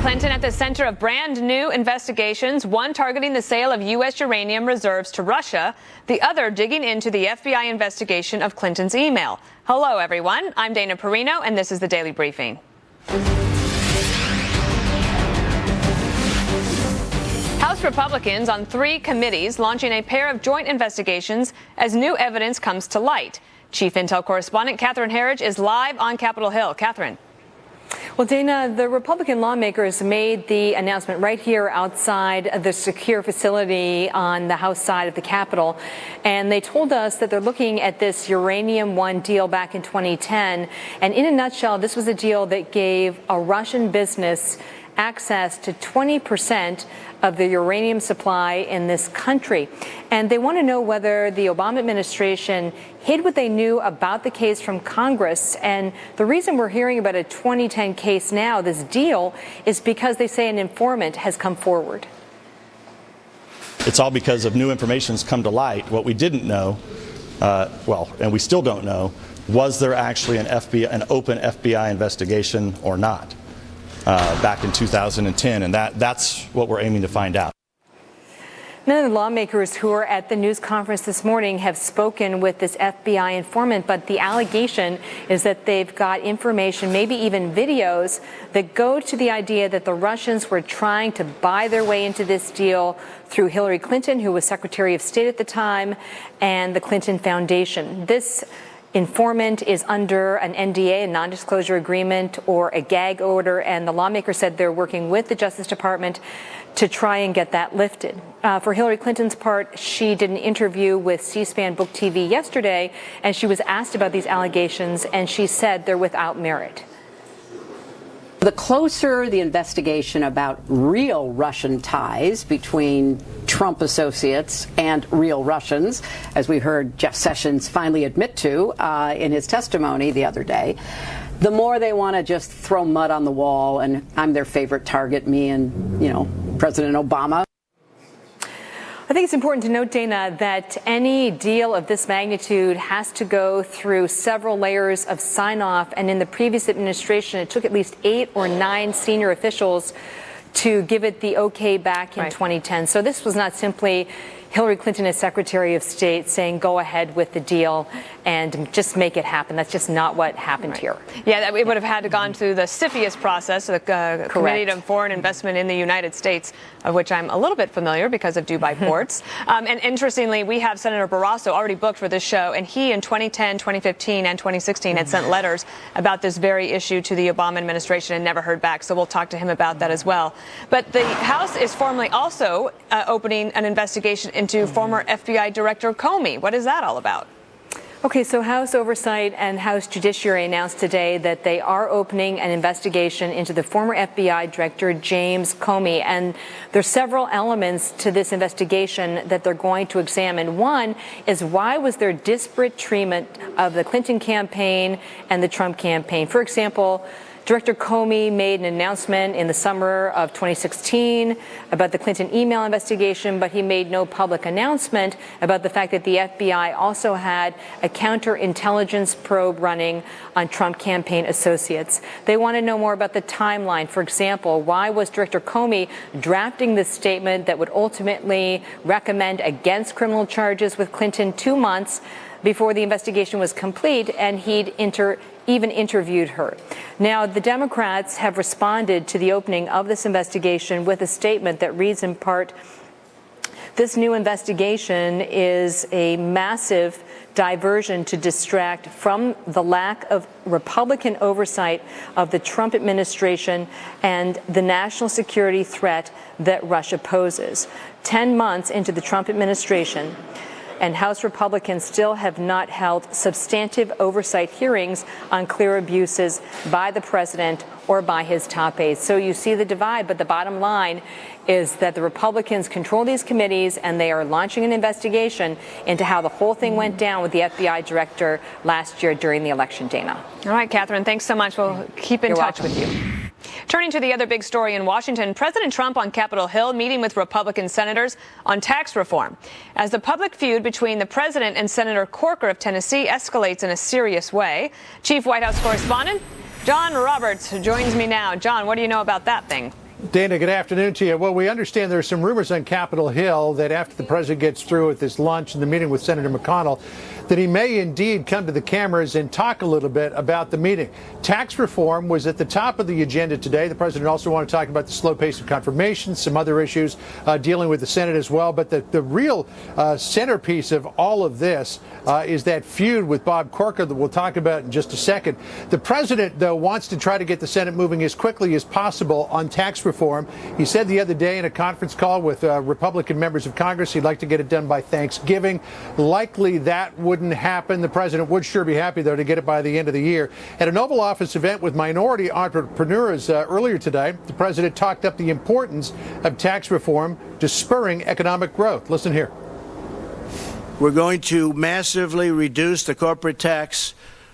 Clinton at the center of brand new investigations, one targeting the sale of U.S. uranium reserves to Russia, the other digging into the FBI investigation of Clinton's email. Hello, everyone. I'm Dana Perino, and this is the Daily Briefing. House Republicans on 3 committees launching a pair of joint investigations as new evidence comes to light. Chief Intel correspondent Catherine Herridge is live on Capitol Hill. Catherine. Well, Dana, the Republican lawmakers made the announcement right here outside the secure facility on the House side of the Capitol, and they told us that they're looking at this Uranium One deal back in 2010, and in a nutshell, this was a deal that gave a Russian business access to 20% of the uranium supply in this country. And they want to know whether the Obama administration hid what they knew about the case from Congress. And the reason we're hearing about a 2010 case now, this deal, is because they say an informant has come forward. It's all because of new information's come to light. What we didn't know, and we still don't know, was there actually an open FBI investigation or not? Back in 2010, and that's what we're aiming to find out. None of the lawmakers who are at the news conference this morning have spoken with this FBI informant, but the allegation is that they've got information, maybe even videos, that go to the idea that the Russians were trying to buy their way into this deal through Hillary Clinton, who was Secretary of State at the time, and the Clinton Foundation. This informant is under an NDA, a non-disclosure agreement, or a gag order, and the lawmaker said they're working with the Justice Department to try and get that lifted. For Hillary Clinton's part, she did an interview with C-SPAN Book TV yesterday, and she was asked about these allegations, and she said they're without merit. The closer the investigation about real Russian ties between Trump associates and real Russians, as we heard Jeff Sessions finally admit to in his testimony the other day, the more they want to just throw mud on the wall, and I'm their favorite target, me and, President Obama. I think it's important to note, Dana, that any deal of this magnitude has to go through several layers of sign-off, and in the previous administration, it took at least 8 or 9 senior officials to give it the okay back in 2010. So this was not simply Hillary Clinton as Secretary of State saying go ahead with the deal and just make it happen. That's just not what happened here. Yeah, it would have had to gone through the CFIUS process, the Committee on Foreign Investment in the United States, of which I'm a little bit familiar because of Dubai ports. And interestingly, we have Senator Barrasso already booked for this show, and he in 2010, 2015, and 2016 had sent letters about this very issue to the Obama administration and never heard back. So we'll talk to him about that as well. But the House is formally also opening an investigation into former FBI Director Comey. What is that all about? Okay, so House Oversight and House Judiciary announced today that they are opening an investigation into the former FBI Director James Comey. And there's several elements to this investigation that they're going to examine. One is, why was there disparate treatment of the Clinton campaign and the Trump campaign? For example, Director Comey made an announcement in the summer of 2016 about the Clinton email investigation, but he made no public announcement about the fact that the FBI also had a counterintelligence probe running on Trump campaign associates. They want to know more about the timeline. For example, why was Director Comey drafting this statement that would ultimately recommend against criminal charges with Clinton 2 months before the investigation was complete, and he'd even interviewed her. Now, the Democrats have responded to the opening of this investigation with a statement that reads in part, this new investigation is a massive diversion to distract from the lack of Republican oversight of the Trump administration and the national security threat that Russia poses. 10 months into the Trump administration, and House Republicans still have not held substantive oversight hearings on clear abuses by the president or by his top aides. So you see the divide, but the bottom line is that the Republicans control these committees, and they are launching an investigation into how the whole thing went down with the FBI director last year during the election, Dana. All right, Catherine, thanks so much. We'll keep in touch with you. Turning to the other big story in Washington, President Trump on Capitol Hill meeting with Republican senators on tax reform. As the public feud between the president and Senator Corker of Tennessee escalates in a serious way, Chief White House correspondent John Roberts joins me now. John, what do you know about that thing? Dana, good afternoon to you. Well, we understand there are some rumors on Capitol Hill that after the president gets through with this lunch and the meeting with Senator McConnell, that he may indeed come to the cameras and talk a little bit about the meeting. Tax reform was at the top of the agenda today. The president also wanted to talk about the slow pace of confirmation, some other issues dealing with the Senate as well. But the real centerpiece of all of this is that feud with Bob Corker that we'll talk about in just a second. The president, though, wants to try to get the Senate moving as quickly as possible on tax reform. He said the other day in a conference call with Republican members of Congress he'd like to get it done by Thanksgiving. Likely that wouldn't happen. The president would sure be happy, though, to get it by the end of the year. At an Oval Office event with minority entrepreneurs earlier today, the president talked up the importance of tax reform to spurring economic growth. Listen here. We're going to massively reduce the corporate tax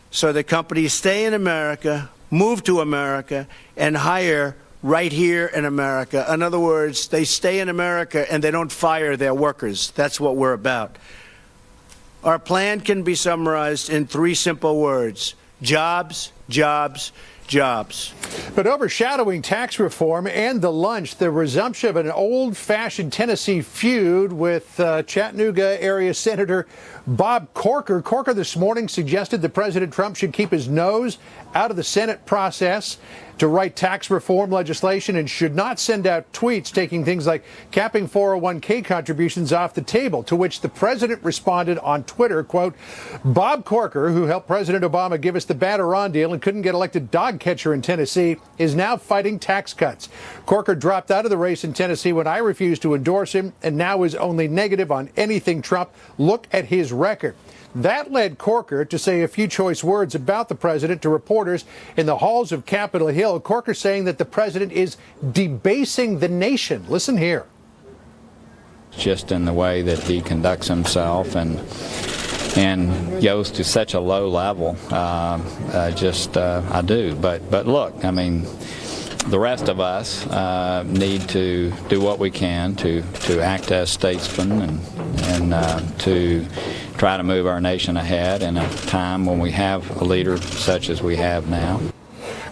so that companies stay in America, move to America, and hire right here in America. In other words, they stay in America and they don't fire their workers. That's what we're about. Our plan can be summarized in 3 simple words: jobs, jobs, jobs. But overshadowing tax reform and the lunch, the resumption of an old-fashioned Tennessee feud with Chattanooga area Senator Bob Corker. Corker this morning suggested that President Trump should keep his nose out of the Senate process to write tax reform legislation and should not send out tweets taking things like capping 401k contributions off the table, to which the president responded on Twitter, quote, Bob Corker, who helped President Obama give us the Batter-on deal and couldn't get elected dog catcher in Tennessee, is now fighting tax cuts. Corker dropped out of the race in Tennessee when I refused to endorse him and now is only negative on anything Trump. Look at his record. That led Corker to say a few choice words about the president to reporters in the halls of Capitol Hill. Corker saying that the president is debasing the nation. Listen here. Just in the way that he conducts himself and goes to such a low level, I do. But look, I mean, the rest of us need to do what we can to act as statesmen and to try to move our nation ahead in a time when we have a leader such as we have now.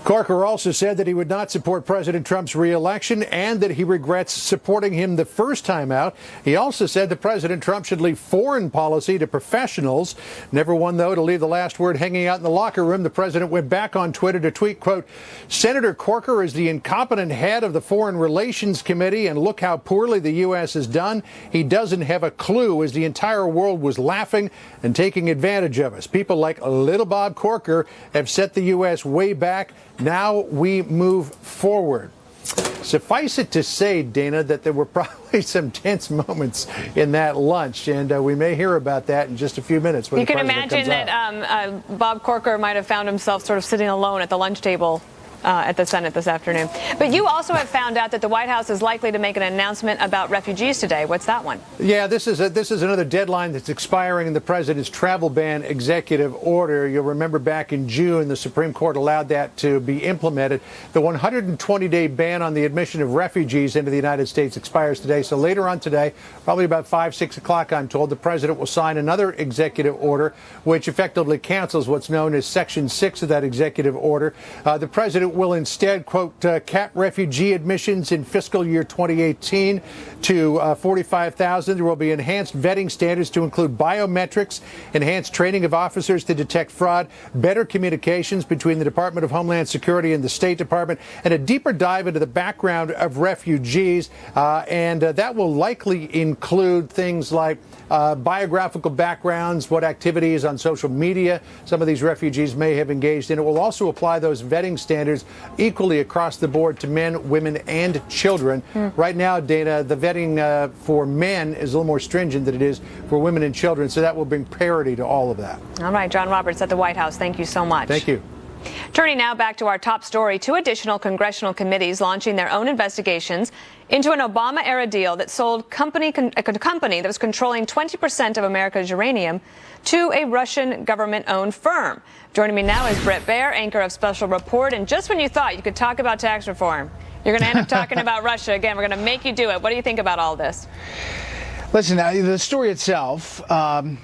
Corker also said that he would not support President Trump's re-election and that he regrets supporting him the first time out. He also said that President Trump should leave foreign policy to professionals. Never one, though, to leave the last word hanging out in the locker room. The president went back on Twitter to tweet, quote, Senator Corker is the incompetent head of the Foreign Relations Committee, and look how poorly the U.S. has done. He doesn't have a clue, as the entire world was laughing and taking advantage of us. People like little Bob Corker have set the U.S. way back. Now we move forward. Suffice it to say, Dana, that there were probably some tense moments in that lunch, and we may hear about that in just a few minutes. You can imagine that Bob Corker might have found himself sort of sitting alone at the lunch table at the Senate this afternoon. But you also have found out that the White House is likely to make an announcement about refugees today. What's that one? Yeah, this is another deadline that's expiring in the president's travel ban executive order. You'll remember back in June, the Supreme Court allowed that to be implemented. The 120-day ban on the admission of refugees into the United States expires today. So later on today, probably about 5, 6 o'clock, I'm told, the president will sign another executive order, which effectively cancels what's known as Section 6 of that executive order. The president will instead, quote, cap refugee admissions in fiscal year 2018 to 45,000. There will be enhanced vetting standards to include biometrics, enhanced training of officers to detect fraud, better communications between the Department of Homeland Security and the State Department, and a deeper dive into the background of refugees. And that will likely include things like biographical backgrounds, what activities on social media some of these refugees may have engaged in. It will also apply those vetting standards equally across the board to men, women, and children. Right now, Dana, the vetting for men is a little more stringent than it is for women and children, so that will bring parity to all of that. All right, John Roberts at the White House, thank you so much. Thank you. Turning now back to our top story, 2 additional congressional committees launching their own investigations into an Obama-era deal that sold a company that was controlling 20% of America's uranium to a Russian government-owned firm. Joining me now is Bret Baier, anchor of Special Report. And just when you thought you could talk about tax reform, you're going to end up talking about Russia again. We're going to make you do it. What do you think about all this? Listen, the story itself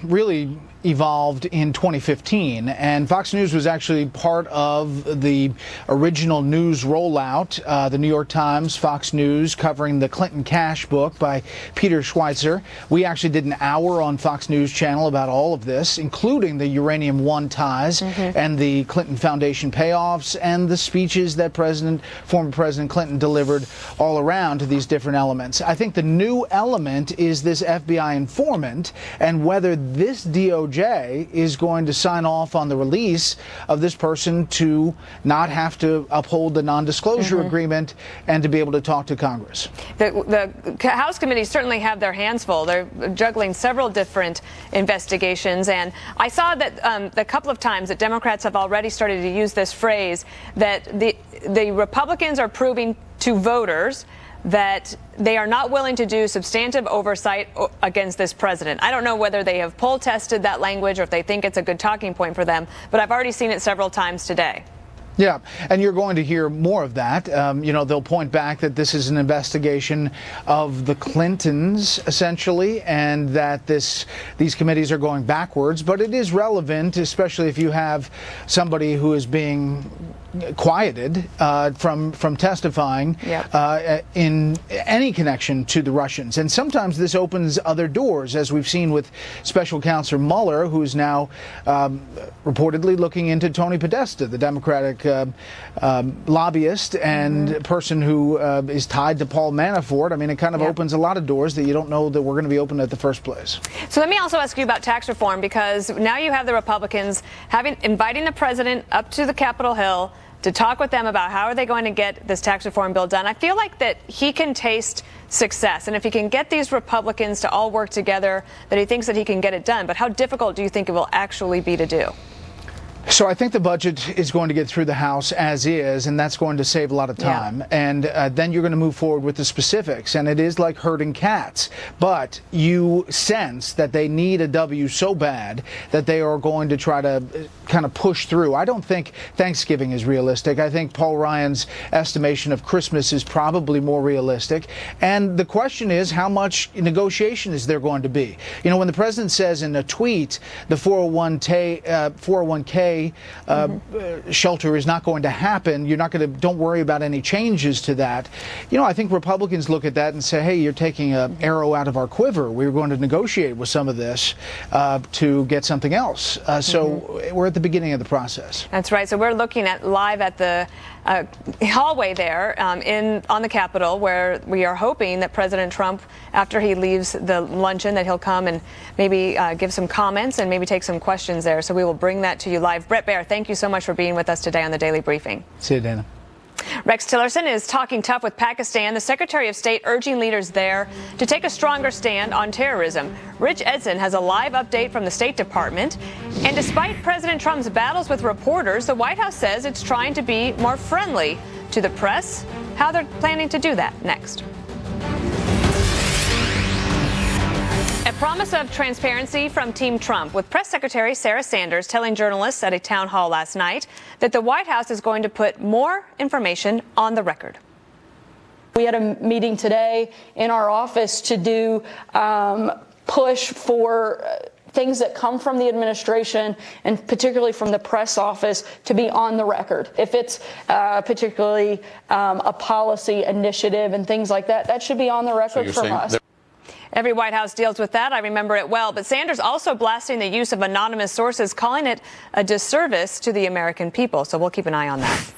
really evolved in 2015, and Fox News was actually part of the original news rollout. The New York Times, Fox News, covering the Clinton Cash book by Peter Schweitzer. We actually did an hour on Fox News Channel about all of this, including the Uranium One ties and the Clinton Foundation payoffs and the speeches that former President Clinton delivered all around to these different elements. I think the new element is this FBI informant, and whether this DOJ is going to sign off on the release of this person to not have to uphold the non-disclosure agreement and to be able to talk to Congress. The House committees certainly have their hands full. They're juggling several different investigations, and I saw that a couple of times that Democrats have already started to use this phrase that the Republicans are proving to voters that they are not willing to do substantive oversight against this president. I don't know whether they have poll tested that language or if they think it's a good talking point for them, but I've already seen it several times today. Yeah, and you're going to hear more of that. They'll point back that this is an investigation of the Clintons, essentially, and that these committees are going backwards. But it is relevant, especially if you have somebody who is being quieted from testifying in any connection to the Russians. And sometimes this opens other doors, as we've seen with Special Counsel Mueller, who's now reportedly looking into Tony Podesta, the Democratic lobbyist and person who is tied to Paul Manafort. I mean, it kind of opens a lot of doors that you don't know that were going to be open at the first place. So let me also ask you about tax reform, because now you have the Republicans inviting the president up to the Capitol Hill to talk with them about how are they going to get this tax reform bill done. I feel like that he can taste success, and if he can get these Republicans to all work together, that he thinks that he can get it done. But how difficult do you think it will actually be to do? So I think the budget is going to get through the House as is, and that's going to save a lot of time. And then you're going to move forward with the specifics. And it is like herding cats. But you sense that they need a W so bad that they are going to try to kind of push through. I don't think Thanksgiving is realistic. I think Paul Ryan's estimation of Christmas is probably more realistic. And the question is, how much negotiation is there going to be? You know, when the president says in a tweet the 401k shelter is not going to happen, you're not going to, don't worry about any changes to that. You know, I think Republicans look at that and say, hey, you're taking an arrow out of our quiver. We're going to negotiate with some of this to get something else. So we're at the beginning of the process. That's right. So we're looking at live at the hallway there on the Capitol, where we are hoping that President Trump, after he leaves the luncheon, that he'll come and maybe give some comments and maybe take some questions there. So we will bring that to you live. Bret Baier, thank you so much for being with us today on the Daily Briefing. See you, Dana. Rex Tillerson is talking tough with Pakistan. The Secretary of State urging leaders there to take a stronger stand on terrorism. Rich Edson has a live update from the State Department. And despite President Trump's battles with reporters, the White House says it's trying to be more friendly to the press. How they're planning to do that next. A promise of transparency from Team Trump, with Press Secretary Sarah Sanders telling journalists at a town hall last night that the White House is going to put more information on the record. We had a meeting today in our office to do push for things that come from the administration and particularly from the press office to be on the record. If it's particularly a policy initiative and things like that, that should be on the record from us. Every White House deals with that. I remember it well. But Sanders also blasting the use of anonymous sources, calling it a disservice to the American people. So we'll keep an eye on that.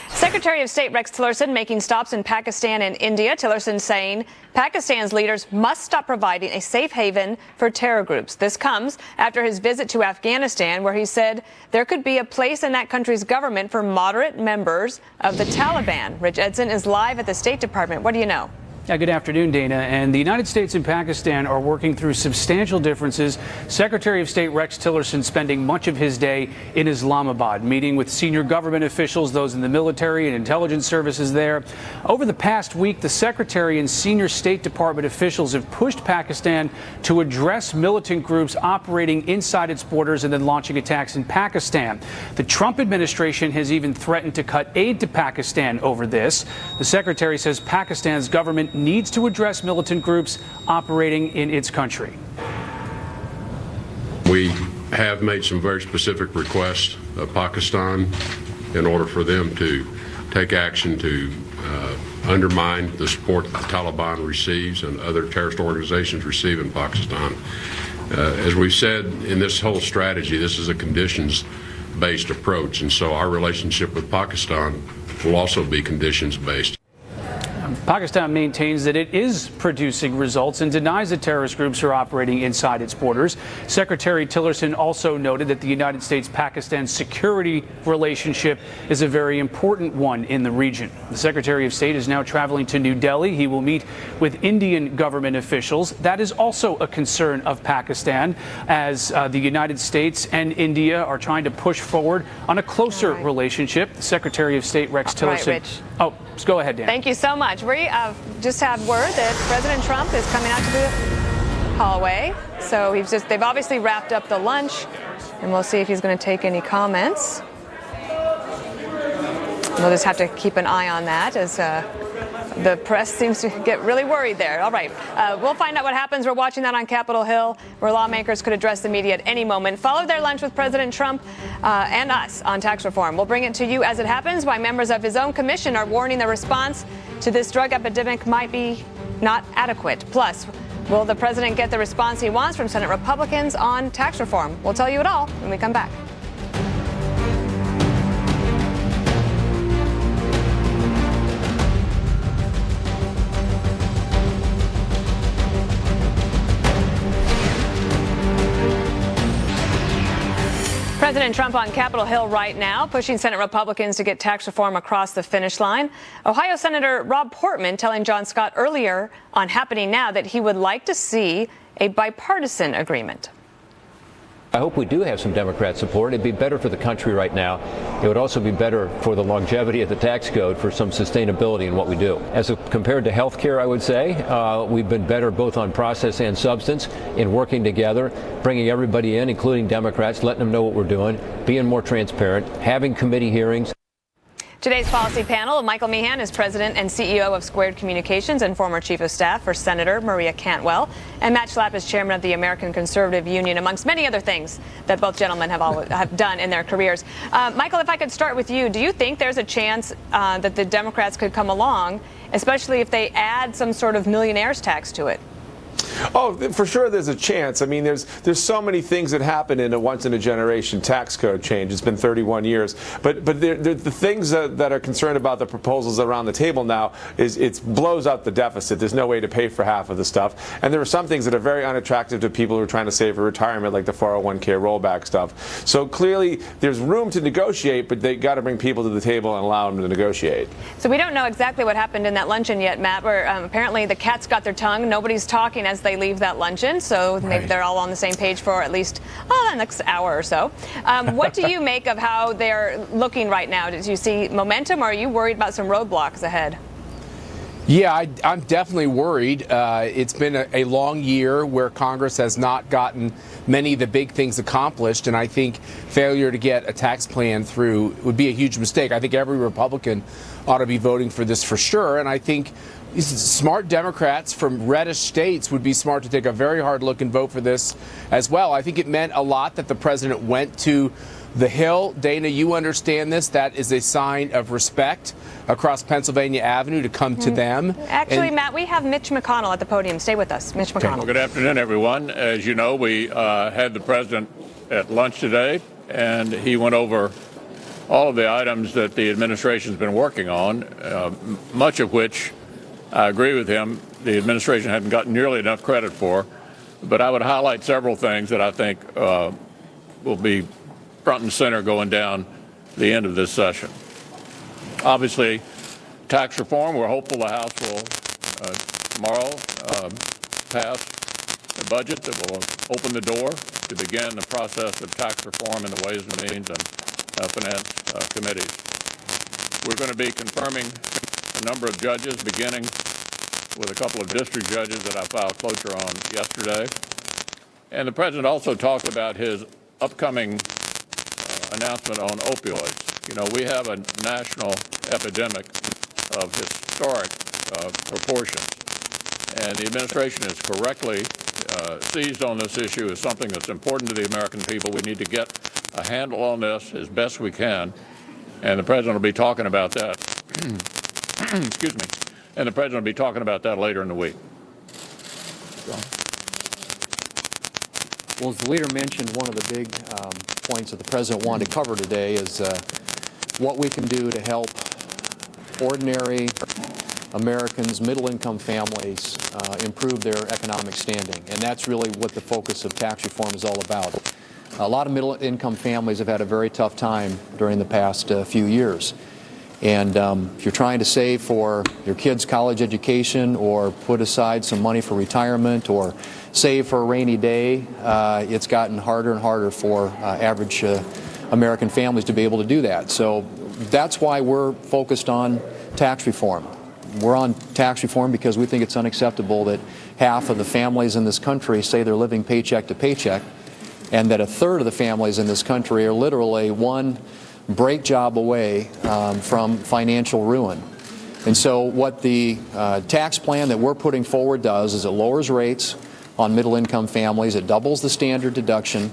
Secretary of State Rex Tillerson making stops in Pakistan and India. Tillerson saying Pakistan's leaders must stop providing a safe haven for terror groups. This comes after his visit to Afghanistan, where he said there could be a place in that country's government for moderate members of the Taliban. Rich Edson is live at the State Department. What do you know? Yeah, good afternoon, Dana. And the United States and Pakistan are working through substantial differences. Secretary of State Rex Tillerson spending much of his day in Islamabad, meeting with senior government officials, those in the military and intelligence services there. Over the past week, the Secretary and senior State Department officials have pushed Pakistan to address militant groups operating inside its borders and then launching attacks in Pakistan. The Trump administration has even threatened to cut aid to Pakistan over this. The Secretary says Pakistan's government needs to address militant groups operating in its country. We have made some very specific requests of Pakistan in order for them to take action to undermine the support that the Taliban receives and other terrorist organizations receive in Pakistan. As we've said in this whole strategy, this is a conditions-based approach, and so our relationship with Pakistan will also be conditions-based. Pakistan maintains that it is producing results and denies that terrorist groups are operating inside its borders. Secretary Tillerson also noted that the United States-Pakistan security relationship is a very important one in the region. The Secretary of State is now traveling to New Delhi. He will meet with Indian government officials. That is also a concern of Pakistan, as the United States and India are trying to push forward on a closer relationship. The Secretary of State Rex Tillerson. Rich. Oh, go ahead, Dan. Thank you so much. We just have word that President Trump is coming out to the hallway. So they've obviously wrapped up the lunch, and we'll see if he's going to take any comments. We'll just have to keep an eye on that as the press seems to get really worried there. All right. We'll find out what happens. We're watching that on Capitol Hill, where lawmakers could address the media at any moment. Follow their lunch with President Trump and us on tax reform. We'll bring it to you as it happens. Why members of his own commission are warning the response to this drug epidemic might be not adequate. Plus, will the president get the response he wants from Senate Republicans on tax reform? We'll tell you it all when we come back. President Trump on Capitol Hill right now, pushing Senate Republicans to get tax reform across the finish line. Ohio Senator Rob Portman telling John Scott earlier on Happening Now that he would like to see a bipartisan agreement. I hope we do have some Democrat support. It'd be better for the country right now. It would also be better for the longevity of the tax code, for some sustainability in what we do. Compared to health care, I would say, we've been better both on process and substance in working together, bringing everybody in, including Democrats, letting them know what we're doing, being more transparent, having committee hearings. Today's policy panel, Michael Meehan is president and CEO of Squared Communications and former chief of staff for Senator Maria Cantwell. And Matt Schlapp is chairman of the American Conservative Union, amongst many other things that both gentlemen have done in their careers. Michael, if I could start with you, do you think there's a chance that the Democrats could come along, especially if they add some sort of millionaire's tax to it? Oh, for sure there's a chance. I mean, there's so many things that happen in a once-in-a-generation tax code change. It's been 31 years. But the things that are concerned about the proposals around the table now is it blows out the deficit. There's no way to pay for half of the stuff. And there are some things that are very unattractive to people who are trying to save for retirement, like the 401k rollback stuff. So clearly there's room to negotiate, but they got to bring people to the table and allow them to negotiate. So we don't know exactly what happened in that luncheon yet, Matt, where apparently the cat's got their tongue. Nobody's talking as they leave that luncheon, so maybe they're all on the same page for at least the next hour or so. What do you make of how they're looking right now? Did you see momentum, or are you worried about some roadblocks ahead? Yeah, I'm definitely worried. It's been a long year where Congress has not gotten many of the big things accomplished, and I think failure to get a tax plan through would be a huge mistake. I think every Republican ought to be voting for this for sure, and I think smart Democrats from reddish states would be smart to take a very hard look and vote for this as well. I think it meant a lot that the president went to the Hill. Dana, you understand this. That is a sign of respect across Pennsylvania Avenue to come to them. Actually, Matt, we have Mitch McConnell at the podium. Stay with us. Mitch McConnell. Well, good afternoon, everyone. As you know, we had the president at lunch today, and he went over all of the items that the administration's been working on, much of which I agree with him, the administration hadn't gotten nearly enough credit for, but I would highlight several things that I think will be front and center going down the end of this session. Obviously, tax reform, we're hopeful the House will tomorrow pass a budget that will open the door to begin the process of tax reform in the Ways and Means and Finance committees. We're going to be confirming a number of judges, beginning with a couple of district judges that I filed cloture on yesterday. And the president also talked about his upcoming announcement on opioids. You know, we have a national epidemic of historic proportions. And the administration is correctly seized on this issue as something that's important to the American people. We need to get a handle on this as best we can, and the President will be talking about that. Excuse me. And the President will be talking about that later in the week. Well, as the leader mentioned, one of the big points that the President wanted to cover today is what we can do to help ordinary Americans, middle-income families, improve their economic standing. And that's really what the focus of tax reform is all about. A lot of middle-income families have had a very tough time during the past few years. And if you're trying to save for your kids' college education or put aside some money for retirement or save for a rainy day, it's gotten harder and harder for average American families to be able to do that. So that's why we're focused on tax reform. We're on tax reform because we think it's unacceptable that half of the families in this country say they're living paycheck to paycheck, and that a third of the families in this country are literally one break job away from financial ruin. And so what the tax plan that we're putting forward does is it lowers rates on middle-income families, it doubles the standard deduction,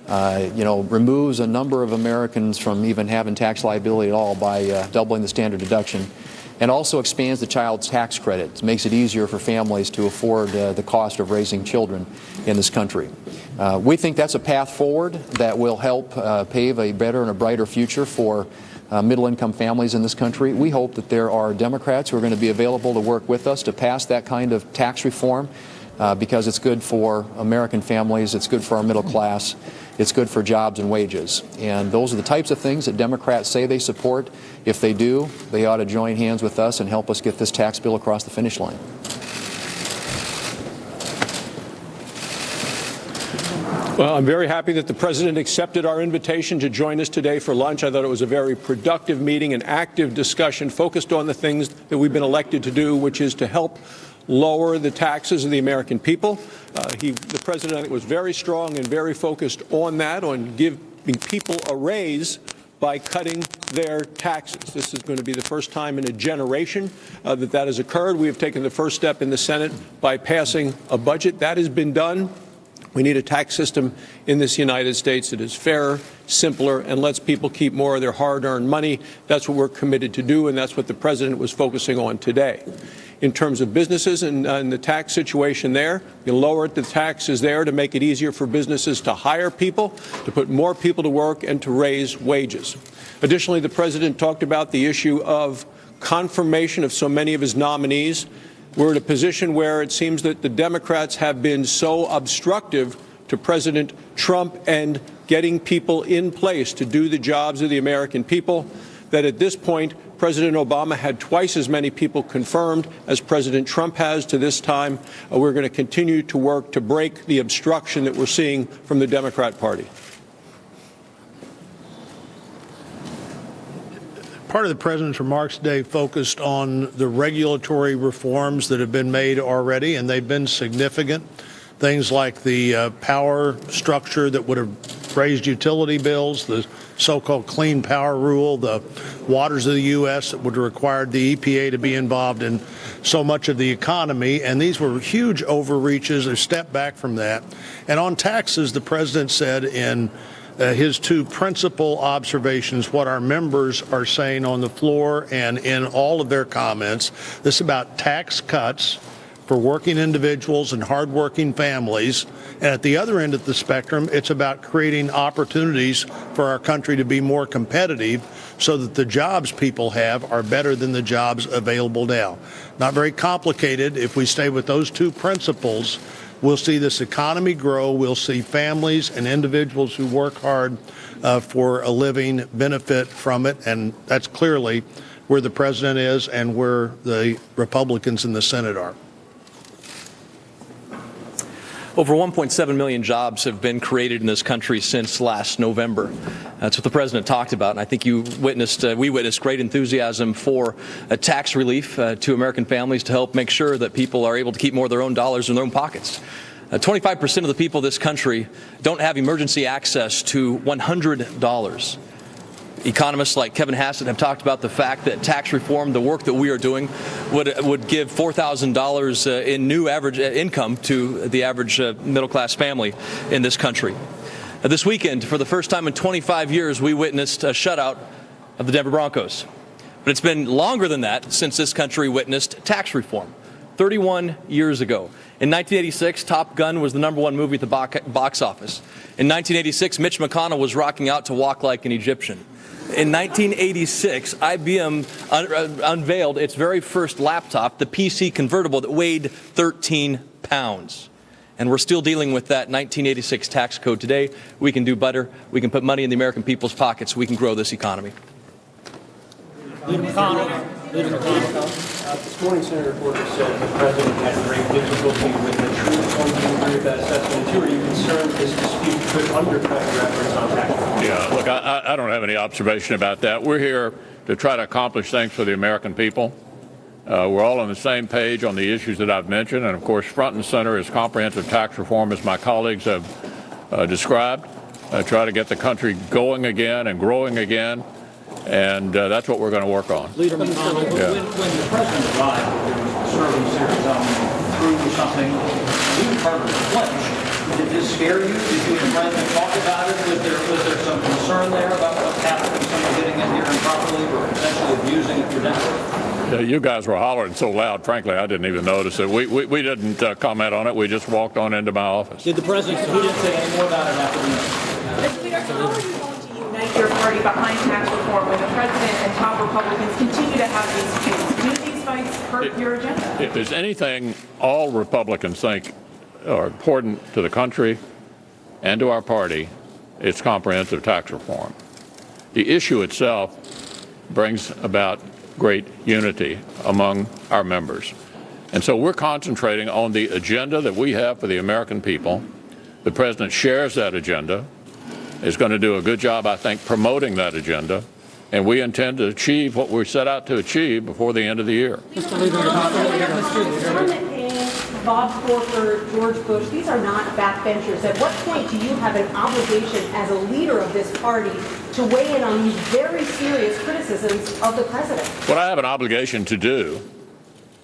removes a number of Americans from even having tax liability at all by doubling the standard deduction, and also expands the child tax credit. It makes it easier for families to afford the cost of raising children in this country. We think that's a path forward that will help pave a better and a brighter future for middle-income families in this country. We hope that there are Democrats who are going to be available to work with us to pass that kind of tax reform because it's good for American families, it's good for our middle class, it's good for jobs and wages. And those are the types of things that Democrats say they support. If they do, they ought to join hands with us and help us get this tax bill across the finish line. Well, I'm very happy that the President accepted our invitation to join us today for lunch. I thought it was a very productive meeting, an active discussion focused on the things that we've been elected to do, which is to help lower the taxes of the American people. The President, I think, was very strong and very focused on that, on giving people a raise by cutting their taxes. This is going to be the first time in a generation that has occurred. We have taken the first step in the Senate by passing a budget. That has been done. We need a tax system in this United States that is fairer, simpler, and lets people keep more of their hard-earned money. That's what we're committed to do, and that's what the President was focusing on today. In terms of businesses and the tax situation there, you lower the taxes there to make it easier for businesses to hire people, to put more people to work, and to raise wages. Additionally, the President talked about the issue of confirmation of so many of his nominees. We're in a position where it seems that the Democrats have been so obstructive to President Trump and getting people in place to do the jobs of the American people that at this point, President Obama had twice as many people confirmed as President Trump has to this time. We're going to continue to work to break the obstruction that we're seeing from the Democrat Party. Part of the President's remarks today focused on the regulatory reforms that have been made already, and they've been significant. Things like the power structure that would have raised utility bills, the so-called clean power rule, the waters of the U.S. that would have required the EPA to be involved in so much of the economy. And these were huge overreaches, a step back from that. And on taxes, the President said in his two principal observations, what our members are saying on the floor and in all of their comments, this is about tax cuts for working individuals and hardworking families. And at the other end of the spectrum, it's about creating opportunities for our country to be more competitive so that the jobs people have are better than the jobs available now. Not very complicated. If we stay with those two principles, we'll see this economy grow. We'll see families and individuals who work hard for a living benefit from it. And that's clearly where the President is and where the Republicans in the Senate are. Over 1.7 million jobs have been created in this country since last November. That's what the President talked about, and I think we witnessed great enthusiasm for tax relief to American families to help make sure that people are able to keep more of their own dollars in their own pockets. 25% of the people in this country don't have emergency access to $100. Economists like Kevin Hassett have talked about the fact that tax reform, the work that we are doing, would give $4,000 in new average income to the average middle-class family in this country. This weekend, for the first time in 25 years, we witnessed a shutout of the Denver Broncos. But it's been longer than that since this country witnessed tax reform, 31 years ago. In 1986, Top Gun was the #1 movie at the box office. In 1986, Mitch McConnell was rocking out to Walk Like an Egyptian. In 1986, IBM unveiled its very first laptop, the PC convertible, that weighed 13 pounds. And we're still dealing with that 1986 tax code today. We can do better. We can put money in the American people's pockets. We can grow this economy. Leader McConnell. This morning, Senator Porter said the president had great difficulty with the truth. Do you agree with that assessment? And two, are you concerned this dispute could undercut your efforts on tax reform? Yeah, look, I don't have any observation about that. We're here to try to accomplish things for the American people. We're all on the same page on the issues that I've mentioned, and of course, front and center is comprehensive tax reform, as my colleagues have described. Try to get the country going again and growing again. And that's what we're going to work on. Leader McConnell, yeah. when the president arrived, there was conservatives here through something. You were part of the pledge. Did this scare you? Did you and the president talk about it? Was there some concern there about what's happening, someone getting in here improperly or potentially abusing it for Democrats? You guys were hollering so loud, frankly, I didn't even notice it. We didn't comment on it. We just walked on into my office. Did the president, he didn't say any more about it after the meeting? Leader, how are you going to unite your party behind tax reform when the president and top Republicans continue to have these fights? Do these fights hurt your agenda? If there's anything all Republicans think are important to the country and to our party, it's comprehensive tax reform. The issue itself brings about great unity among our members. And so we're concentrating on the agenda that we have for the American people. The president shares that agenda, is going to do a good job, I think, promoting that agenda, and we intend to achieve what we set out to achieve before the end of the year. Bob Corker, George Bush, these are not backbenchers. At what point do you have an obligation as a leader of this party to weigh in on these very serious criticisms of the president? What I have an obligation to do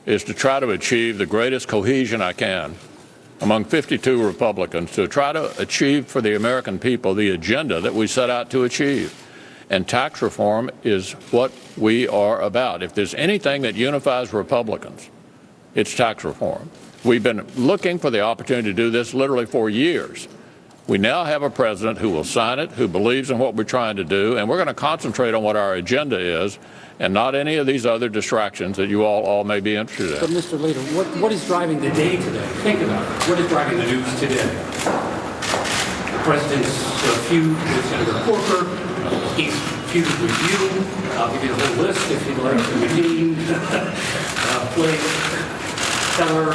is to try to achieve the greatest cohesion I can among 52 Republicans to try to achieve for the American people the agenda that we set out to achieve. And tax reform is what we are about. If there's anything that unifies Republicans, it's tax reform. We've been looking for the opportunity to do this literally for years. We now have a president who will sign it, who believes in what we're trying to do, and we're going to concentrate on what our agenda is and not any of these other distractions that you all may be interested in. But, Mr. Leader, what is driving the day today? Think about it. What is driving the news today? The president's feud with Senator Corker. He's feuded with you. I'll give you the whole list if you'd like to redeem. Blake, Keller.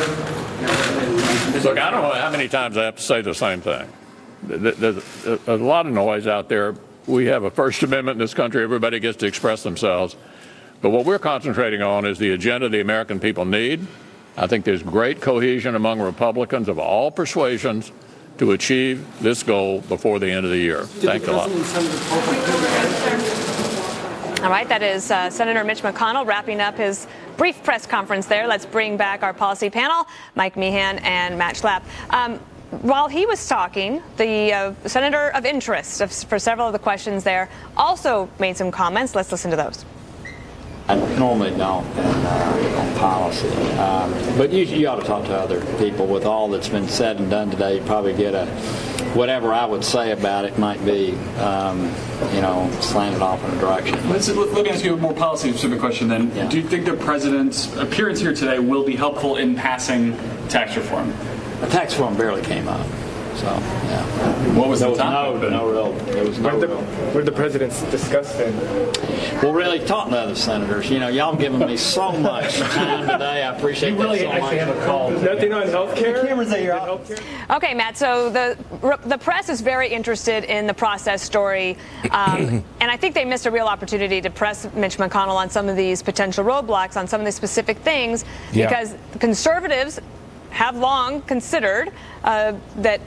Look, I don't know how many times I have to say the same thing. There's a lot of noise out there. We have a First Amendment in this country. Everybody gets to express themselves. But what we're concentrating on is the agenda the American people need. I think there's great cohesion among Republicans of all persuasions to achieve this goal before the end of the year. Thanks a lot. All right, that is Senator Mitch McConnell wrapping up his brief press conference there. Let's bring back our policy panel, Mike Meehan and Matt Schlapp. While he was talking, the senator of interest for several of the questions there also made some comments. Let's listen to those. I normally don't on policy, but you ought to talk to other people. With all that's been said and done today, you probably get whatever I would say about it might be, slanted off in a direction. Let me ask you a more policy-specific question then. Yeah. Do you think the president's appearance here today will be helpful in passing tax reform? The tax reform barely came up. So, yeah. What was the topic? What did the president discuss then? Well, really talking to other senators. Y'all giving me so much time today. I appreciate that so much. Have a call. Nothing on health care? Cameras at your office. Okay, Matt, so the press is very interested in the process story, and I think they missed a real opportunity to press Mitch McConnell on some of these potential roadblocks, on some of these specific things, because conservatives have long considered that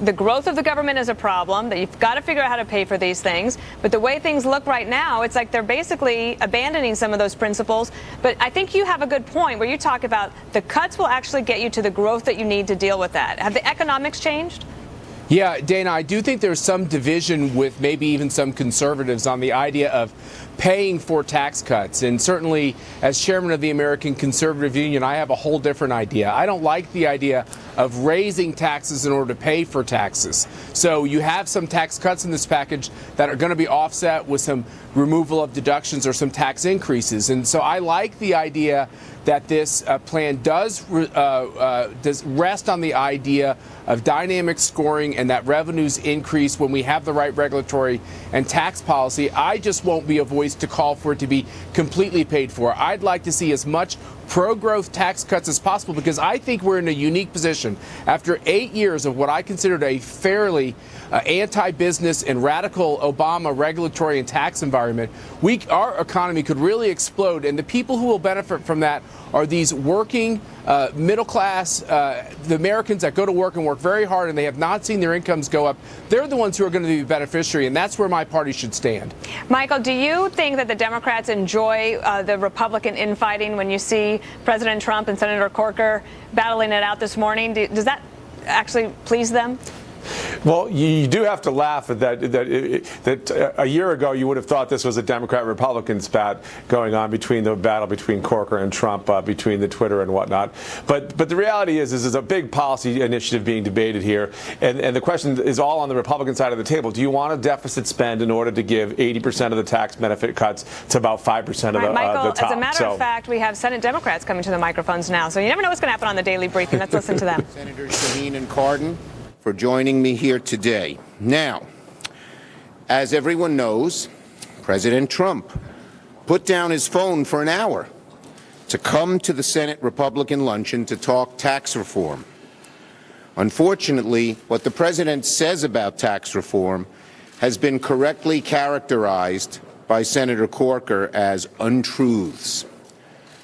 the growth of the government is a problem, that you've got to figure out how to pay for these things. But the way things look right now, it's like they're basically abandoning some of those principles. But I think you have a good point where you talk about the cuts will actually get you to the growth that you need to deal with that. Have the economics changed? Yeah, Dana, I do think there's some division with maybe even some conservatives on the idea of paying for tax cuts. And certainly, as chairman of the American Conservative Union, I have a whole different idea. I don't like the idea of raising taxes in order to pay for taxes. So you have some tax cuts in this package that are going to be offset with some removal of deductions or some tax increases. And so I like the idea that this plan does rest on the idea of dynamic scoring and that revenues increase when we have the right regulatory and tax policy. I just won't be a voice to call for it to be completely paid for. I'd like to see as much pro-growth tax cuts as possible, because I think we're in a unique position. After 8 years of what I considered a fairly anti-business and radical Obama regulatory and tax environment, our economy could really explode, and the people who will benefit from that are these working middle class, the Americans that go to work and work very hard and they have not seen their incomes go up. They're the ones who are going to be beneficiary, and that's where my party should stand. Michael, do you think that the Democrats enjoy the Republican infighting when you see President Trump and Senator Corker battling it out this morning? Does that actually please them? Well, you do have to laugh at that a year ago you would have thought this was a Democrat-Republican spat going on between the battle between Corker and Trump, between the Twitter and whatnot. But the reality is a big policy initiative being debated here, and the question is all on the Republican side of the table. Do you want a deficit spend in order to give 80% of the tax benefit cuts to about 5% of the Michael, top? as a matter of fact, we have Senate Democrats coming to the microphones now, so you never know what's going to happen on the daily briefing. Let's listen to them. Senators Shaheen and Cardin for joining me here today. Now, as everyone knows, President Trump put down his phone for an hour to come to the Senate Republican luncheon to talk tax reform. Unfortunately, what the president says about tax reform has been correctly characterized by Senator Corker as untruths.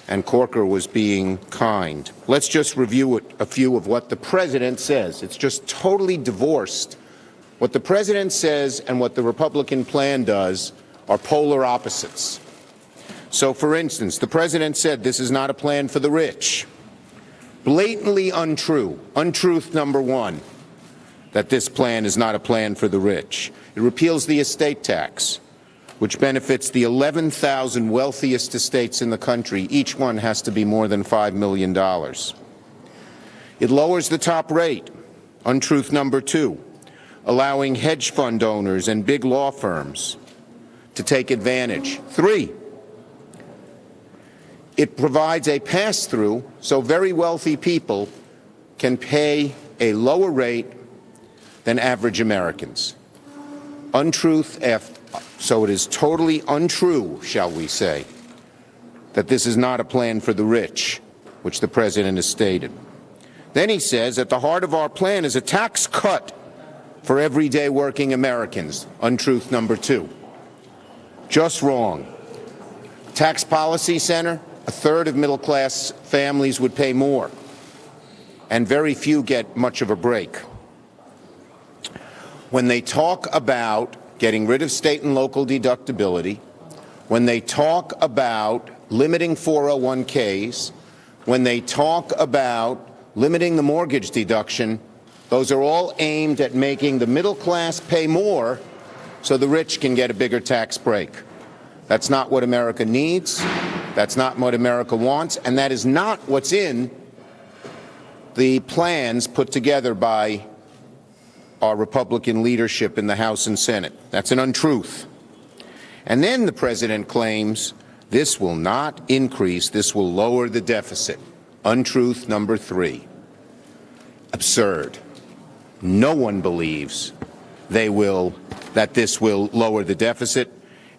And Corker was being kind. Let's just review a few of what the president says. It's just totally divorced. What the president says and what the Republican plan does are polar opposites. So, for instance, the president said this is not a plan for the rich. Blatantly untrue. Untruth number one, that this plan is not a plan for the rich. It repeals the estate tax, which benefits the 11,000 wealthiest estates in the country. Each one has to be more than $5 million. It lowers the top rate. Untruth number two, allowing hedge fund owners and big law firms to take advantage. Three, it provides a pass-through so very wealthy people can pay a lower rate than average Americans. Untruth after. So it is totally untrue, shall we say, that this is not a plan for the rich, which the president has stated. Then he says at the heart of our plan is a tax cut for everyday working Americans. Untruth number two. Just wrong. Tax Policy Center, a third of middle-class families would pay more, and very few get much of a break. When they talk about getting rid of state and local deductibility, when they talk about limiting 401ks, when they talk about limiting the mortgage deduction, those are all aimed at making the middle class pay more so the rich can get a bigger tax break. That's not what America needs. That's not what America wants. And that is not what's in the plans put together by our Republican leadership in the House and Senate. That's an untruth. And then the president claims this will not increase, this will lower the deficit. Untruth number three. Absurd. No one believes that this will lower the deficit,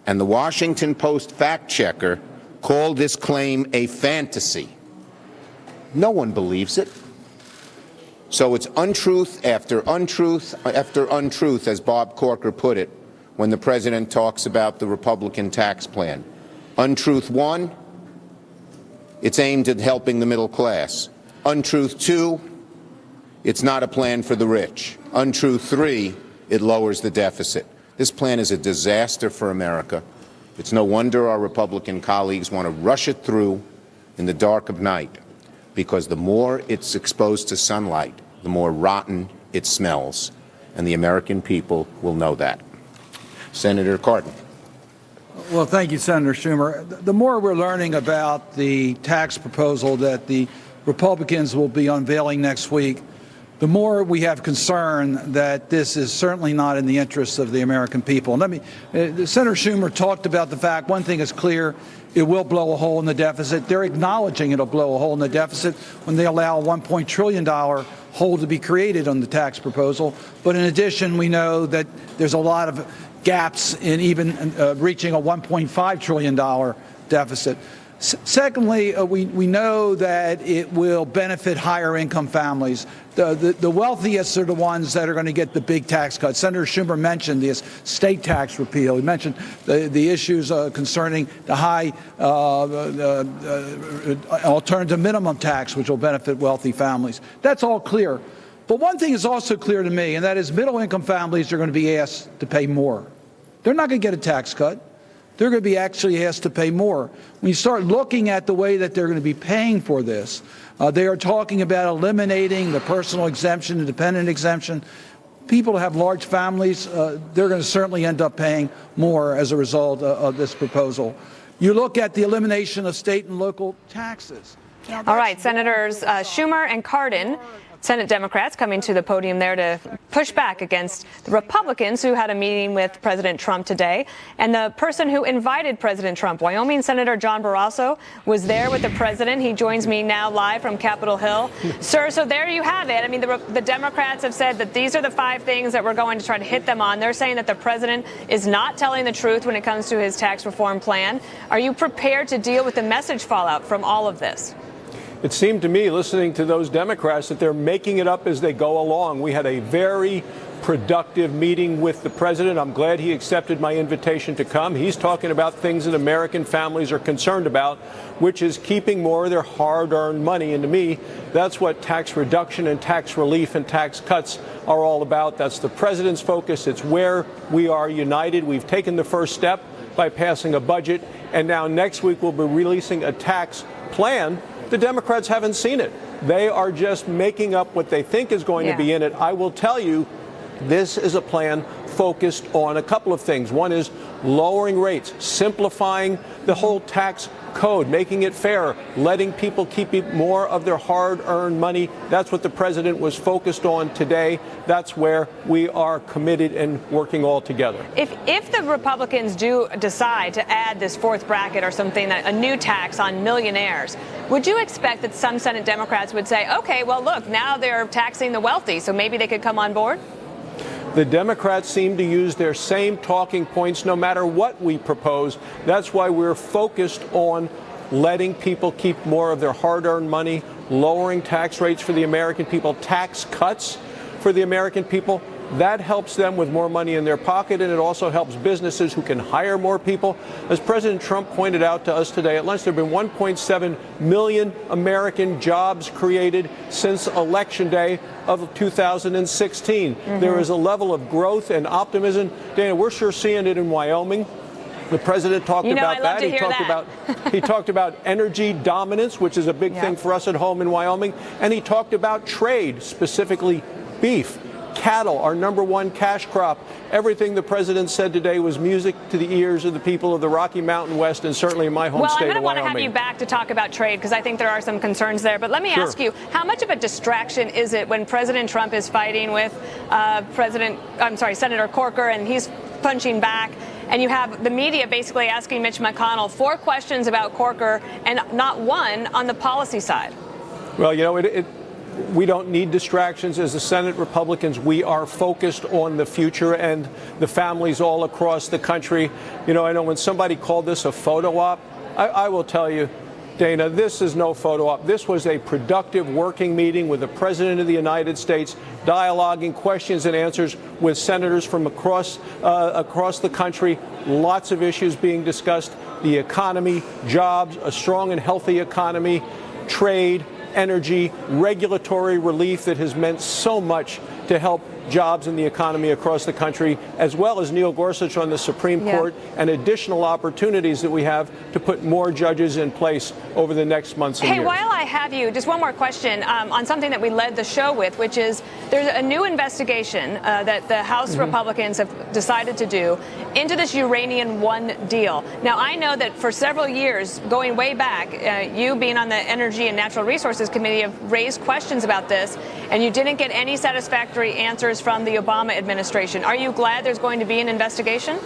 and the Washington Post fact checker called this claim a fantasy. No one believes it. So it's untruth after untruth after untruth, as Bob Corker put it, when the president talks about the Republican tax plan. Untruth one, it's aimed at helping the middle class. Untruth two, it's not a plan for the rich. Untrue 3, it lowers the deficit. This plan is a disaster for America. It's no wonder our Republican colleagues want to rush it through in the dark of night, because the more it's exposed to sunlight, the more rotten it smells, and the American people will know that. Senator Cardin. Well, thank you, Senator Schumer. The more we're learning about the tax proposal that the Republicans will be unveiling next week, the more we have concern that this is certainly not in the interests of the American people. And Senator Schumer talked about the fact, one thing is clear, it will blow a hole in the deficit. They're acknowledging it'll blow a hole in the deficit when they allow a $1 trillion hole to be created on the tax proposal. But in addition, we know that there's a lot of gaps in even reaching a $1.5 trillion deficit. Secondly, we know that it will benefit higher income families. The wealthiest are the ones that are going to get the big tax cuts. Senator Schumer mentioned this state tax repeal. He mentioned the issues concerning the high alternative minimum tax, which will benefit wealthy families. That's all clear. But one thing is also clear to me, and that is middle income families are going to be asked to pay more. They're not going to get a tax cut. They're going to be actually asked to pay more. When you start looking at the way that they're going to be paying for this, they are talking about eliminating the personal exemption, the dependent exemption. People who have large families, they're going to certainly end up paying more as a result of this proposal. You look at the elimination of state and local taxes. All right, Senators Schumer and Cardin, Senate Democrats, coming to the podium there to push back against the Republicans who had a meeting with President Trump today. And the person who invited President Trump, Wyoming Senator John Barrasso, was there with the president. He joins me now live from Capitol Hill. Sir, so there you have it. I mean, the Democrats have said that these are the 5 things that we're going to try to hit them on. They're saying that the president is not telling the truth when it comes to his tax reform plan. Are you prepared to deal with the message fallout from all of this? It seemed to me, listening to those Democrats, that they're making it up as they go along. We had a very productive meeting with the president. I'm glad he accepted my invitation to come. He's talking about things that American families are concerned about, which is keeping more of their hard-earned money. And to me, that's what tax reduction and tax relief and tax cuts are all about. That's the president's focus. It's where we are united. We've taken the first step by passing a budget, and now next week we'll be releasing a tax plan. The Democrats haven't seen it. They are just making up what they think is going to be in it. I will tell you, this is a plan focused on a couple of things. One is lowering rates, simplifying the whole tax code, making it fair, letting people keep more of their hard-earned money. That's what the president was focused on today. That's where we are committed and working all together. If the Republicans do decide to add this 4th bracket or something, a new tax on millionaires, would you expect that some Senate Democrats would say, okay, well, look, now they're taxing the wealthy, so maybe they could come on board? The Democrats seem to use their same talking points no matter what we propose. That's why we're focused on letting people keep more of their hard-earned money, lowering tax rates for the American people, tax cuts for the American people. That helps them with more money in their pocket, and it also helps businesses who can hire more people. As President Trump pointed out to us today at lunch, there have been 1.7 million American jobs created since Election Day of 2016. There is a level of growth and optimism. Dana, we're sure seeing it in Wyoming. The president talked about that. He talked about energy dominance, which is a big thing for us at home in Wyoming, and he talked about trade, specifically beef. Cattle, our #1 cash crop. Everything the president said today was music to the ears of the people of the Rocky Mountain West, and certainly in my home state of Wyoming. Well, I'm going to want to have you back to talk about trade, because I think there are some concerns there. But let me ask you, how much of a distraction is it when President Trump is fighting with Senator Corker, and he's punching back, and you have the media basically asking Mitch McConnell 4 questions about Corker and not one on the policy side? Well, you know, we don't need distractions. As the Senate Republicans, we are focused on the future and the families all across the country. You know, I know when somebody called this a photo op, I will tell you, Dana, this is no photo op. This was a productive working meeting with the President of the United States, dialoguing questions and answers with senators from across the country. Lots of issues being discussed: the economy, jobs, a strong and healthy economy, trade, energy, regulatory relief that has meant so much to help jobs in the economy across the country, as well as Neil Gorsuch on the Supreme Court, and additional opportunities that we have to put more judges in place over the next months and years. Hey, while I have you, just one more question on something that we led the show with, which is there's a new investigation that the House Republicans have decided to do into this Uranium One deal. Now, I know that for several years, going way back, you being on the Energy and Natural Resources Committee have raised questions about this, and you didn't get any satisfactory answers from the Obama administration. Are you glad there's going to be an investigation?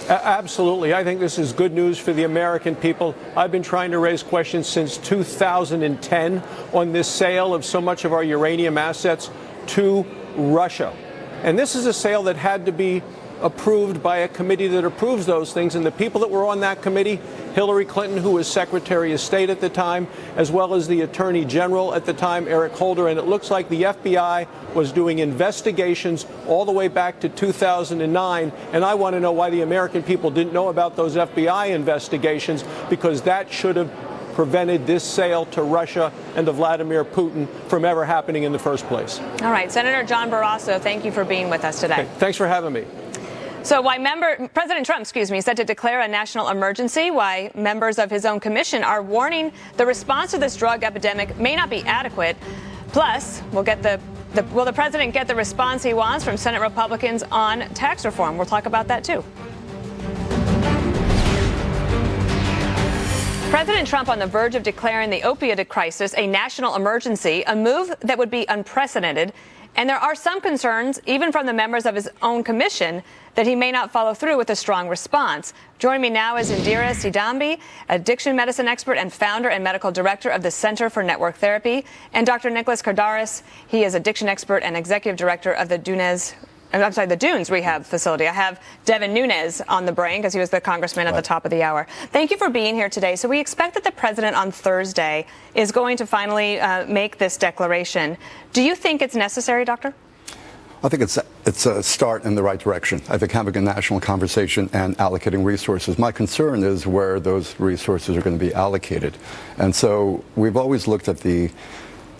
Absolutely. I think this is good news for the American people. I've been trying to raise questions since 2010 on this sale of so much of our uranium assets to Russia. And this is a sale that had to be approved by a committee that approves those things. And the people that were on that committee, Hillary Clinton, who was Secretary of State at the time, as well as the Attorney General at the time, Eric Holder. And it looks like the FBI was doing investigations all the way back to 2009. And I want to know why the American people didn't know about those FBI investigations, because that should have prevented this sale to Russia and to Vladimir Putin from ever happening in the first place. All right. Senator John Barrasso, thank you for being with us today. Okay, thanks for having me. So why President Trump, said to declare a national emergency, why members of his own commission are warning the response to this drug epidemic may not be adequate. Plus, will the president get the response he wants from Senate Republicans on tax reform? We'll talk about that, too. President Trump on the verge of declaring the opioid crisis a national emergency, a move that would be unprecedented. And there are some concerns, even from the members of his own commission, that he may not follow through with a strong response. Joining me now is Indira Sidambi, addiction medicine expert and founder and medical director of the Center for Network Therapy, and Dr. Nicholas Kardaras. He is addiction expert and executive director of the Dunes Rehab Facility. I have Devin Nunes on the brain because he was the congressman at the top of the hour. Thank you for being here today. So we expect that the president on Thursday is going to finally make this declaration. Do you think it's necessary, Doctor? I think it's a start in the right direction. I think having a national conversation and allocating resources. My concern is where those resources are going to be allocated. And so we've always looked at the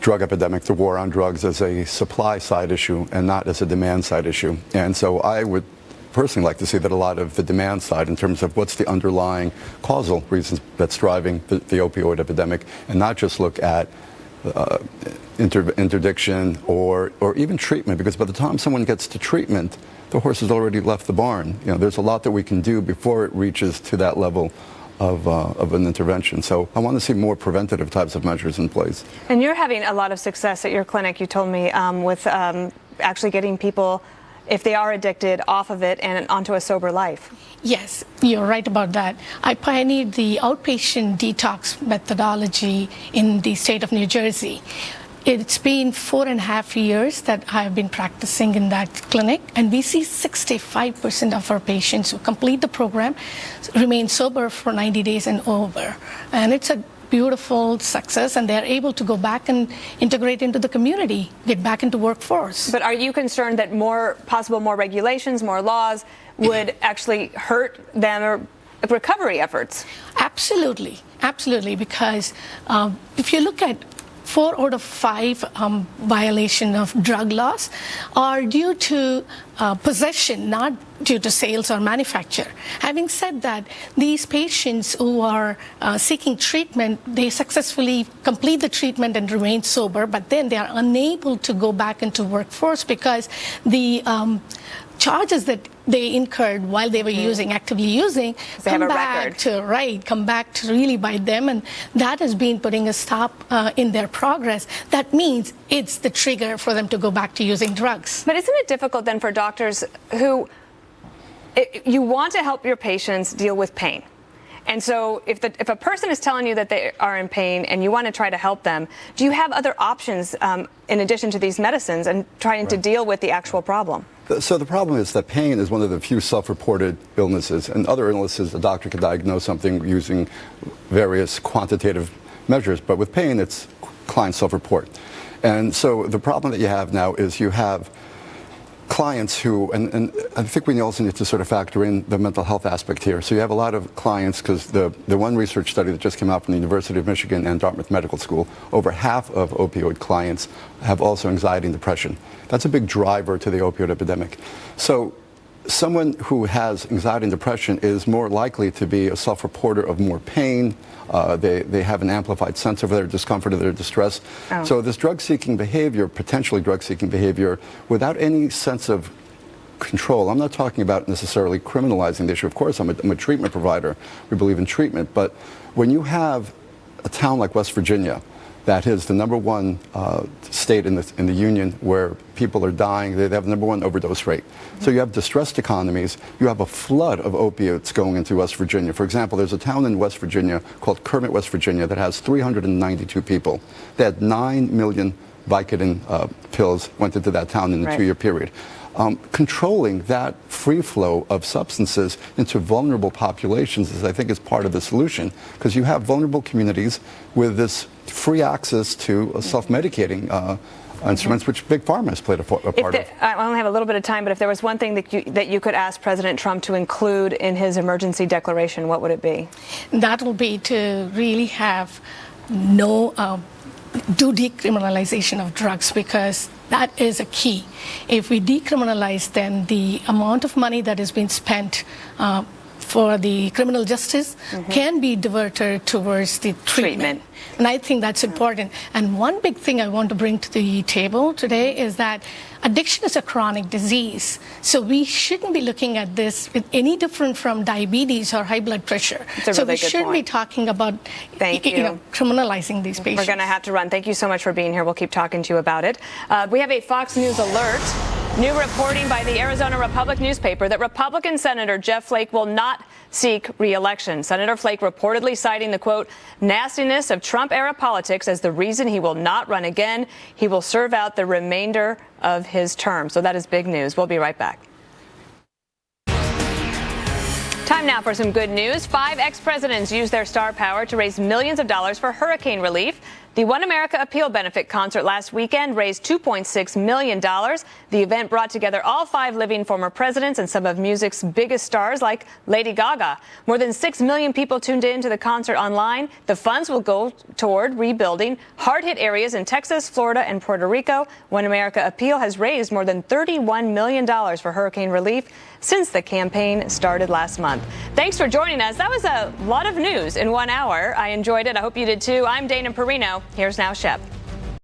drug epidemic, the war on drugs, as a supply side issue and not as a demand side issue. And so I would personally like to see that a lot of the demand side in terms of what's the underlying causal reasons that's driving the opioid epidemic, and not just look at interdiction or even treatment, because by the time someone gets to treatment, the horse has already left the barn. You know, there's a lot that we can do before it reaches to that level of an intervention. So I want to see more preventative types of measures in place. And you're having a lot of success at your clinic, you told me, with actually getting people, if they are addicted, off of it and onto a sober life. Yes, you're right about that. I pioneered the outpatient detox methodology in the state of New Jersey. It's been 4.5 years that I've been practicing in that clinic, and we see 65% of our patients who complete the program remain sober for 90 days and over. And it's a beautiful success, and they're able to go back and integrate into the community, get back into workforce. But are you concerned that more regulations, more laws would actually hurt them or recovery efforts? Absolutely, absolutely, because if you look at 4 out of 5 violation of drug laws are due to possession, not due to sales or manufacture. Having said that, these patients who are seeking treatment, they successfully complete the treatment and remain sober, but then they are unable to go back into workforce because the charges that they incurred while they were actively using, come back to really bite them, and that has been putting a stop in their progress. That means it's the trigger for them to go back to using drugs. But isn't it difficult then for doctors who, you want to help your patients deal with pain? And so if a person is telling you that they are in pain and you want to try to help them, do you have other options in addition to these medicines and trying to deal with the actual problem? So the problem is that pain is one of the few self-reported illnesses. And other illnesses, a doctor can diagnose something using various quantitative measures. But with pain, it's client self-report. And so the problem that you have now is you have clients who, and I think we also need to sort of factor in the mental health aspect here. So you have a lot of clients, because the one research study that just came out from the University of Michigan and Dartmouth Medical School, over half of opioid clients have also anxiety and depression. That's a big driver to the opioid epidemic. So someone who has anxiety and depression is more likely to be a self-reporter of more pain. They have an amplified sense of their discomfort, of their distress. Oh. So this drug-seeking behavior, potentially drug-seeking behavior, without any sense of control. I'm not talking about necessarily criminalizing the issue. Of course, I'm a treatment provider. We believe in treatment. But when you have a town like West Virginia, that is the #1 state in the union where people are dying. They have the #1 overdose rate. So you have distressed economies. You have a flood of opiates going into West Virginia. For example, there's a town in West Virginia called Kermit, West Virginia, that has 392 people. They had 9 million Vicodin pills went into that town in a 2-year period. Controlling that free flow of substances into vulnerable populations is, I think, is part of the solution, because you have vulnerable communities with this free access to self-medicating instruments, which Big Pharma has played a part of. I only have a little bit of time, but if there was one thing that you could ask President Trump to include in his emergency declaration, what would it be? That will be to really have do decriminalization of drugs, because that is a key. If we decriminalize, then the amount of money that is being spent for the criminal justice can be diverted towards the treatment. And I think that's important. And one big thing I want to bring to the table today is that addiction is a chronic disease. So we shouldn't be looking at this any different from diabetes or high blood pressure. That's a really good point. So we shouldn't be talking about criminalizing these patients. We're going to have to run. Thank you so much for being here. We'll keep talking to you about it. We have a Fox News alert. New reporting by the Arizona Republic newspaper that Republican Senator Jeff Flake will not seek re-election. Senator Flake reportedly citing the, quote, nastiness of Trump-era politics as the reason he will not run again. He will serve out the remainder of his term. So that is big news. We'll be right back. Time now for some good news. 5 ex-presidents used their star power to raise millions of dollars for hurricane relief. The One America Appeal benefit concert last weekend raised $2.6 million. The event brought together all 5 living former presidents and some of music's biggest stars like Lady Gaga. More than 6 million people tuned in to the concert online. The funds will go toward rebuilding hard-hit areas in Texas, Florida, and Puerto Rico. One America Appeal has raised more than $31 million for hurricane relief since the campaign started last month. Thanks for joining us. That was a lot of news in 1 hour. I enjoyed it. I hope you did too. I'm Dana Perino. Here's Now Shep.